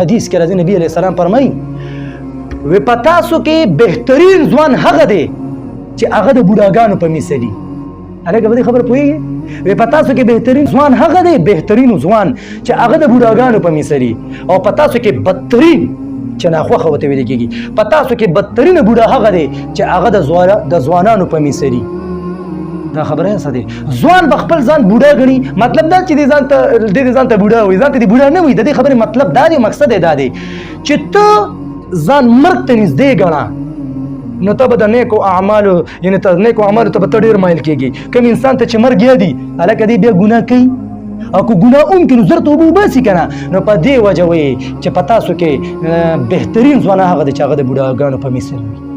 حدیث کې راځي نبی علیه السلام فرمایي وی په تاسو کې بهترین ځوان هغه دی چې هغه د بوډاګانو په مثل دي. هلکه په دې خبره پوهېږي؟ وی په تاسو کې بهترین ځوان هغه دی، بهترین ځوان چې هغه د بوډاګانو په مثل دي، او په تاسو کې بدترین چې ناخوښه ورته ویل کېږي، په تاسو کې بدترینه بوډا هغه دی چې هغه د ځوانانو په مثل دي. دا خبره څه دی؟ ځوان به خپل ځان بوډا ګڼي، مطلب دا چې دې ځان ته بوډا وایي، ځان ته دې بوډا نه وایي. د دې خبرې مطلب دا دی، مقصد یې دا دی چې ته ځان مرګ ته نږدې ګڼه، نو ته به د نیکو اعمالو یعنې ته نیکو اعمالو ته به ته ډېر مایل کېږي. کوم انسان ته چې مرګ یادي هلکه دی بیا ګناه کوي، او که ګناه وکړي نو زر توبه وباسي که نه. نو په دې وجه وایي چې په تاسو کې بهترین ځوان هغه دی چې هغه د بوډاګانو په مثل وي.